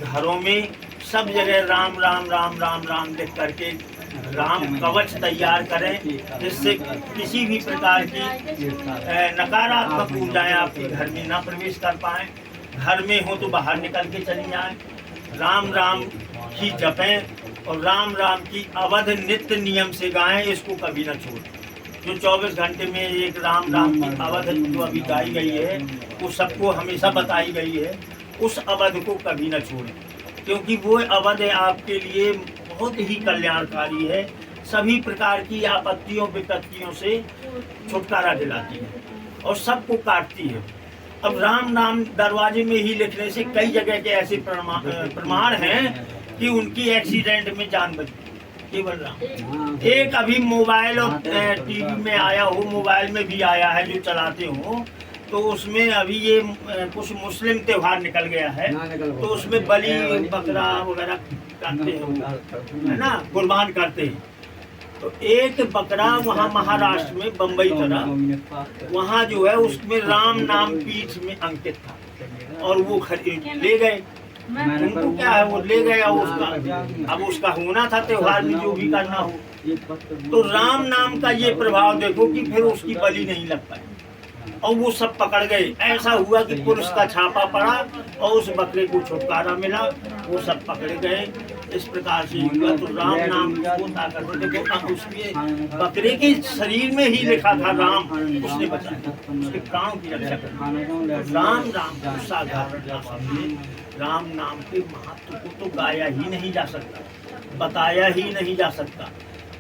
घरों में सब जगह राम राम राम राम राम लिख करके राम कवच तैयार करें, जिससे किसी भी प्रकार की नकारात्मक ऊर्जाएं आपके घर में ना प्रवेश कर पाएं। घर में हो तो बाहर निकल के चली जाएं। राम राम की जपें और राम राम की अवध नित्य नियम से गाएं, इसको कभी ना छोड़ें। जो 24 घंटे में एक राम राम की अवध जो अभी गाई गई है वो सबको हमेशा बताई गई है, उस अवध को कभी न छोड़ें, क्योंकि वो अवध आपके लिए बहुत ही कल्याणकारी है। सभी प्रकार की आपत्तियों विपत्तियों से छुटकारा दिलाती है और सबको काटती है। अब राम नाम दरवाजे में ही लिखने से कई जगह के ऐसे प्रमाण हैं कि उनकी एक्सीडेंट में जान बची केवल राम। एक अभी मोबाइल और टीवी में आया हो, मोबाइल में भी आया है जो चलाते हो, तो उसमें अभी ये कुछ मुस्लिम त्योहार निकल गया है, तो उसमें बलि बकरा वगैरह करते हैं, है ना, कुर्बान करते हैं। तो एक बकरा वहाँ महाराष्ट्र में बम्बई तरफ वहाँ जो है उसमें राम नाम पीठ में अंकित था और वो खरीद ले गए। उनको क्या है, वो ले गया उसका, अब उसका होना था त्योहार में जो भी करना हो। तो राम नाम का ये प्रभाव देखो कि फिर उसकी बलि नहीं लग पाई और वो सब पकड़ गए। ऐसा हुआ कि पुलिस का छापा पड़ा और उस बकरे को छुटकारा मिला, वो सब पकड़े गए। इस प्रकार से हुआ। तो राम नाम को ताकत देखो, उसके बकरे के शरीर में ही लिखा था राम, उसने बचाया, उसके प्राण की रक्षा कर। राम राम को साधारण राम नाम के महत्व को तो गाया ही नहीं जा सकता, बताया ही नहीं जा सकता।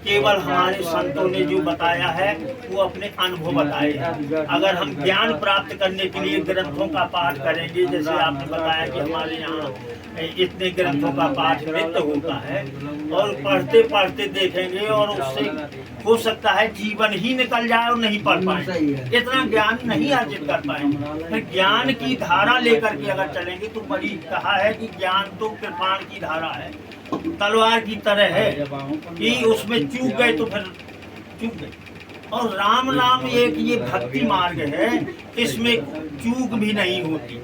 केवल हमारे संतों ने जो बताया है वो अपने अनुभव बताए हैं। अगर हम ज्ञान प्राप्त करने के लिए ग्रंथों का पाठ करेंगे, जैसे आपने बताया कि हमारे यहाँ इतने ग्रंथों का पाठ नित्य होता है, और पढ़ते पढ़ते देखेंगे और उससे हो सकता है जीवन ही निकल जाए और नहीं पढ़ पाए, इतना ज्ञान नहीं अर्जित कर पाएंगे। फिर ज्ञान की धारा लेकर के अगर चलेंगे तो बड़ी कहा है कि ज्ञान तो कृपाण की धारा है, तलवार की तरह है कि उसमें चूक गए तो फिर चूक गए। और राम नाम एक ये भक्ति मार्ग है, इसमें चूक भी नहीं होती,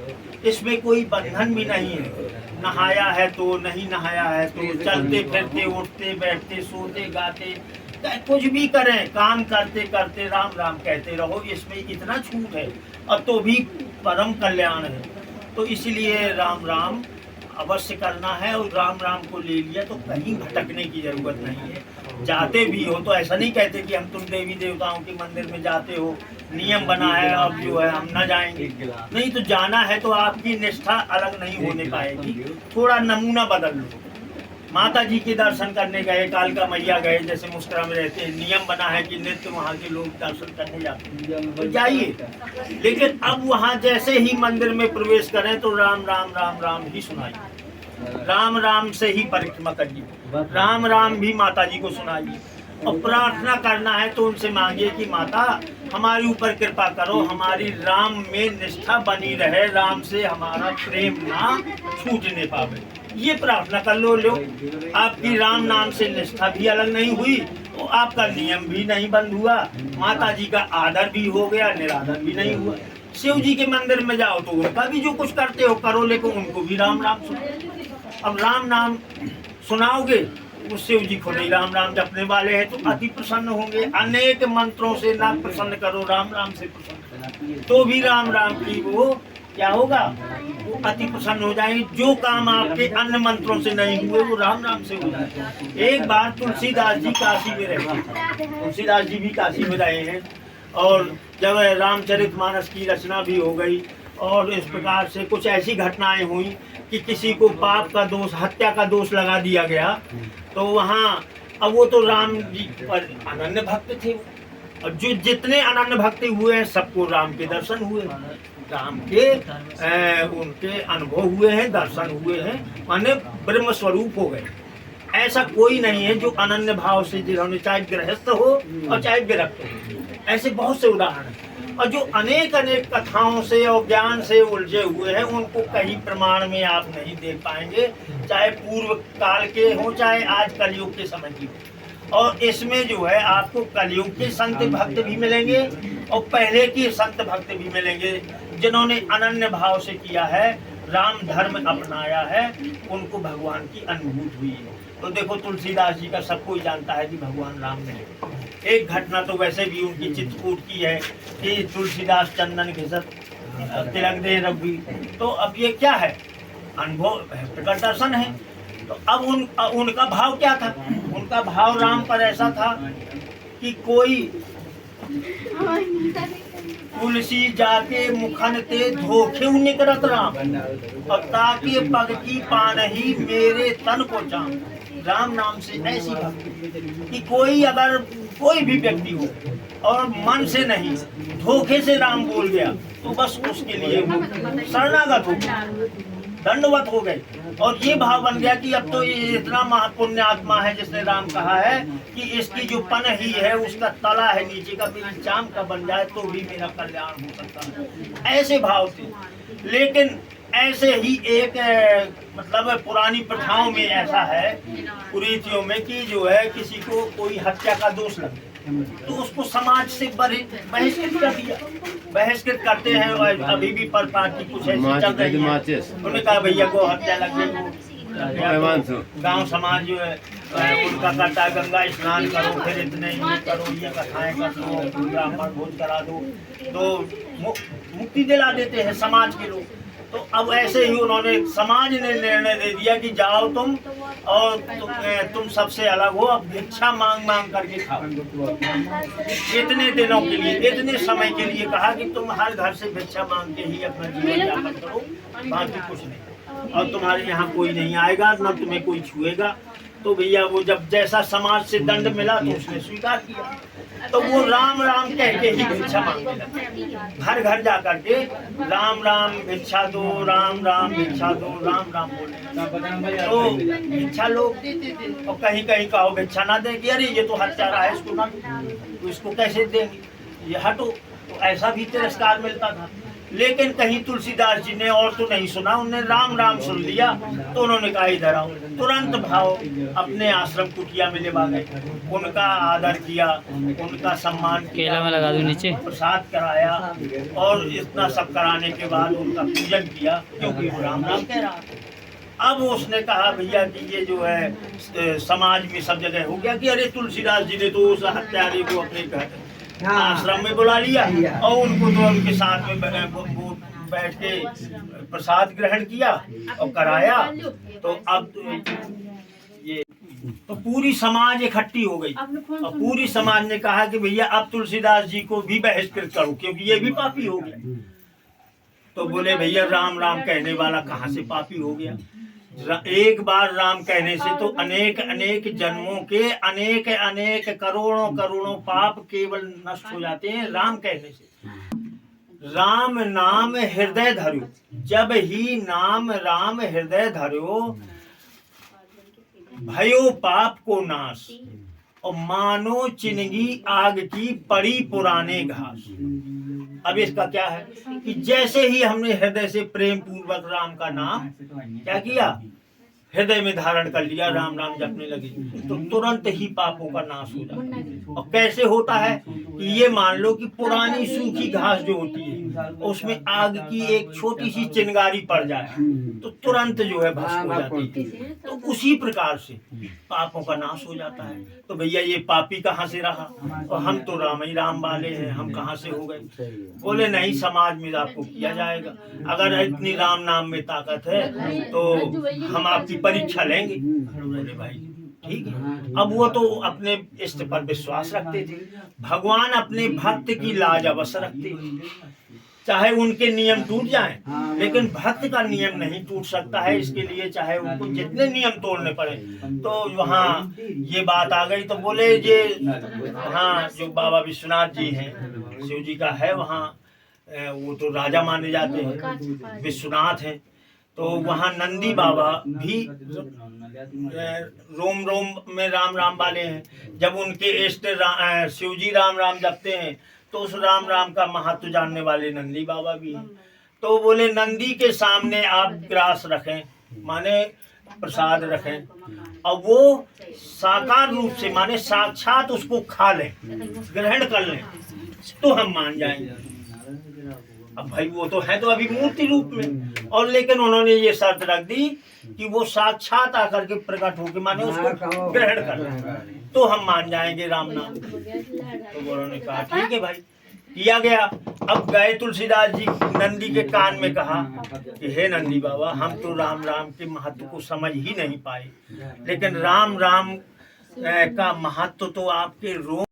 इसमें कोई बंधन भी नहीं है। नहाया है तो नहीं नहाया है तो, चलते फिरते उठते बैठते सोते गाते कुछ भी करें, काम करते करते राम राम कहते रहो, इसमें इतना छूट है और तो भी परम कल्याण है। तो इसलिए राम राम अवश्य करना है और राम राम को ले लिया तो कहीं भटकने की जरूरत नहीं है। जाते भी हो तो ऐसा नहीं कहते कि हम तुम देवी देवताओं के मंदिर में जाते हो, नियम बना है अब जो है हम न जाएंगे, नहीं। तो जाना है तो आपकी निष्ठा अलग नहीं होने पाएगी, थोड़ा नमूना बदल लो। माता जी के दर्शन करने गए, कालका मैया गए, जैसे मुस्कुरा में रहते हैं, नियम बना है कि नित्य वहाँ के लोग दर्शन करने जाते हैं, तो जाइए। लेकिन अब वहाँ जैसे ही मंदिर में प्रवेश करें तो राम राम राम राम ही सुनाइए, राम राम से ही परिक्रमा करिए, राम राम भी माता जी को सुनाइए। और प्रार्थना करना है तो उनसे मांगिए कि माता हमारे ऊपर कृपा करो, हमारी राम में निष्ठा बनी रहे, राम से हमारा प्रेम ना छूटने पावे। ये प्रार्थना कर लो। आपकी राम नाम से निष्ठा भी अलग नहीं हुई और आपका नियम भी नहीं बंद हुआ, माता जी का आदर भी हो गया, निरादर भी नहीं हुआ। शिव जी के मंदिर में जाओ तो उनका भी जो कुछ करते हो करो, लेकिन उनको भी राम राम सुनाओ। अब राम नाम सुनाओगे तो शिव जी खुद ही राम राम जपने वाले हैं तो अति प्रसन्न होंगे। अनेक मंत्रों से ना प्रसन्न करो, राम राम से प्रसन्न तो भी राम राम की वो क्या होगा, वो अति प्रसन्न हो जाएंगे। जो काम आपके अन्य मंत्रों से नहीं हुए वो राम राम से हो जाए। एक बार तुलसीदास जी काशी में रहते थे, तुलसीदास जी भी काशी में रहे हैं, और जब रामचरितमानस की रचना भी हो गई और इस प्रकार से कुछ ऐसी घटनाएं हुई कि किसी को पाप का दोष, हत्या का दोष लगा दिया गया, तो वहाँ अब वो तो राम जी पर अनन्य भक्त थे, और जो जितने अनन्य भक्त हुए हैं सबको राम के दर्शन हुए, राम के उनके अनुभव हुए हैं, दर्शन हुए हैं, माने ब्रह्म स्वरूप हो गए। ऐसा कोई नहीं है जो अनन्य भाव से, जिन्होंने चाहे गृहस्थ हो और चाहे विरक्त हो, ऐसे बहुत से उदाहरण हैं। और जो अनेक अनेक कथाओं से और ज्ञान से उलझे हुए हैं उनको कहीं प्रमाण में आप नहीं देख पाएंगे, चाहे पूर्व काल के हो चाहे आज कलयुग के समय की हो। और इसमें जो है आपको कलयुग के संत भक्त भी मिलेंगे और पहले के संत भक्त भी मिलेंगे, जिन्होंने अनन्य भाव से किया है राम धर्म अपनाया है उनको भगवान की अनुभूति हुई है। तो देखो तुलसीदास जी का सब कोई जानता है कि भगवान राम ने। एक घटना तो वैसे भी उनकी चित्रकूट की है कि तुलसीदास चंदन घिसत तिलक दे रघुवी। तो अब ये क्या है, अनुभव प्रकट दर्शन है। तो अब उनका भाव क्या था, उनका भाव राम पर ऐसा था कि कोई तुलसी जाके मुखन ते धोखे निकरत राम और ताकि पग की पानही मेरे तन को चाम। राम नाम से ऐसी भक्ति कि कोई अगर कोई भी व्यक्ति हो और मन से नहीं धोखे से राम बोल गया तो बस उसके लिए वो शरणागत हो गया, दंडवत हो गए। और ये भाव बन गया कि अब तो ये इतना महापुण्य आत्मा है जिसने राम कहा है कि इसकी जो पन ही है उसका तला है नीचे का, मेरी चाम का बन जाए तो भी मेरा कल्याण हो सकता है। ऐसे भाव थे। लेकिन ऐसे ही एक मतलब पुरानी प्रथाओं में ऐसा है, कुरीतियों में, कि जो है किसी को कोई हत्या का दोष लगे तो उसको समाज से बहिष्कृत कर दिया। बहिष्कृत करते हैं और अभी भी पर पार्टी कुछ ऐसी चल रही है। उन्होंने कहा भैया को हत्या लग गई, गांव समाज जो है उनका करता है गंगा स्नान करो, फिर इतने ये करो, ये कथाएं कर दो, ब्राह्मण भोज करा दो, तो मुक्ति दिला देते हैं समाज के लोग। तो अब ऐसे ही उन्होंने, समाज ने निर्णय दे दिया कि जाओ तुम और तुम सबसे अलग हो, अब भिक्षा मांग मांग करके खाओ। इतने दिनों के लिए, इतने समय के लिए कहा कि तुम हर घर से भिक्षा मांग के ही अपना जीवन यापन करो, बाकी कुछ नहीं, और तुम्हारे यहाँ कोई नहीं आएगा, न तुम्हें कोई छुएगा। तो भैया वो जब जैसा समाज से दंड मिला तो उसने स्वीकार किया। तो वो राम राम कह के ही भिक्षा मांगने लगा, घर घर जा करके राम राम भिक्षा दो, राम राम भिक्षा दो, राम राम बोले। तो भिक्षा लोग देते थे और कहीं कहीं कहो भिक्षा ना दे कि अरे ये तो हत्यारा है, इसको ना तो इसको कैसे देंगे, ये हटो। तो ऐसा भी तिरस्कार मिलता था। लेकिन कहीं तुलसीदास जी ने और तो नहीं सुना, उन्होंने राम राम सुन लिया तो उन्होंने कहा इधर आओ। तुरंत भाव अपने आश्रम कुटिया में ले गए, उनका आदर किया, उनका सम्मान किया, लगा दो नीचे, प्रसाद कराया और इतना सब कराने के बाद उनका पूजन किया, क्योंकि वो राम राम कह रहा। अब उसने कहा भैया कि ये जो है समाज में सब जगह हो गया कि अरे तुलसीदास जी ने तो उस हत्यारे को अपने घर आश्रम में बुला लिया और उनको तो उनके साथ में बैठ के प्रसाद ग्रहण किया और कराया। तो अब ये तो पूरी समाज इकट्ठी हो गई और पूरी समाज ने कहा कि भैया अब तुलसीदास जी को भी बहिष्कृत करो क्योंकि ये भी पापी हो गया। तो बोले भैया राम राम कहने वाला कहाँ से पापी हो गया, एक बार राम कहने से तो अनेक अनेक जन्मों के अनेक अनेक करोड़ों करोड़ों पाप केवल नष्ट हो जाते हैं राम कहने से। राम नाम हृदय धरो, जब ही नाम राम हृदय धरो भयो पाप को नाश और मानो चिनगी आग की पड़ी पुराने घास। अब इसका क्या है कि जैसे ही हमने हृदय से प्रेम पूर्वक राम का नाम क्या किया, हृदय में धारण कर लिया, राम राम जपने लगे, तो तुरंत ही पापों का नाश हो जाता है। और कैसे होता है कि ये मान लो कि पुरानी सूखी घास जो होती है उसमें आग की एक छोटी सी चिंगारी पड़ जाए तो तुरंत जो है भस्म हो जाती है। तो उसी प्रकार से पापों का नाश हो जाता है। तो भैया ये पापी कहाँ से रहा, और हम तो राम ही राम वाले हैं, हम कहाँ से हो गए। बोले नहीं, समाज में आपको किया जाएगा, अगर इतनी राम नाम में ताकत है तो हम आपकी परीक्षा लेंगे। बोले भाई ठीक है। अब वो तो अपने इष्ट पर विश्वास रखते थे, भगवान अपने भक्त की लाज अवश्य रखते, चाहे उनके नियम टूट जाएं, लेकिन भक्त का नियम नहीं टूट सकता है। इसके लिए चाहे उनको जितने नियम तोड़ने पड़े। तो वहाँ ये बात आ गई तो बोले ये वहाँ जो बाबा विश्वनाथ जी हैं, शिव जी का है वहाँ, वो तो राजा माने जाते हैं, विश्वनाथ हैं। तो वहाँ नंदी बाबा भी रोम रोम में राम राम वाले हैं। जब उनके इष्ट शिव जी राम राम जपते हैं तो उस राम राम का महत्व जानने वाले नंदी बाबा भी हैं। तो बोले नंदी के सामने आप ग्रास रखें, माने प्रसाद रखें, और वो साकार रूप से माने साक्षात उसको खा लें, ग्रहण कर लें, तो हम मान जाएंगे। अब भाई वो तो है तो अभी मूर्ति रूप में, और लेकिन उन्होंने ये शर्त रख दी कि वो साक्षात आकर के प्रकट होकर माने उसको ग्रहण कर, तो हम मान जाएंगे राम नाम। तो उन्होंने कहा ठीक है भाई, किया गया। अब गए तुलसीदास जी नंदी के कान में कहा कि हे नंदी बाबा, हम तो राम राम के महत्व को समझ ही नहीं पाए, लेकिन राम राम का महत्व तो आपके रोम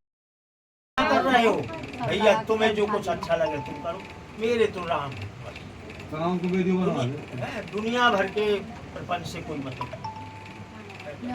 कर रहे हो भैया, तुम्हें जो कुछ अच्छा लगे तुम करो, मेरे तो राम दुनिया भर के प्रपंच से कोई मतलब नहीं।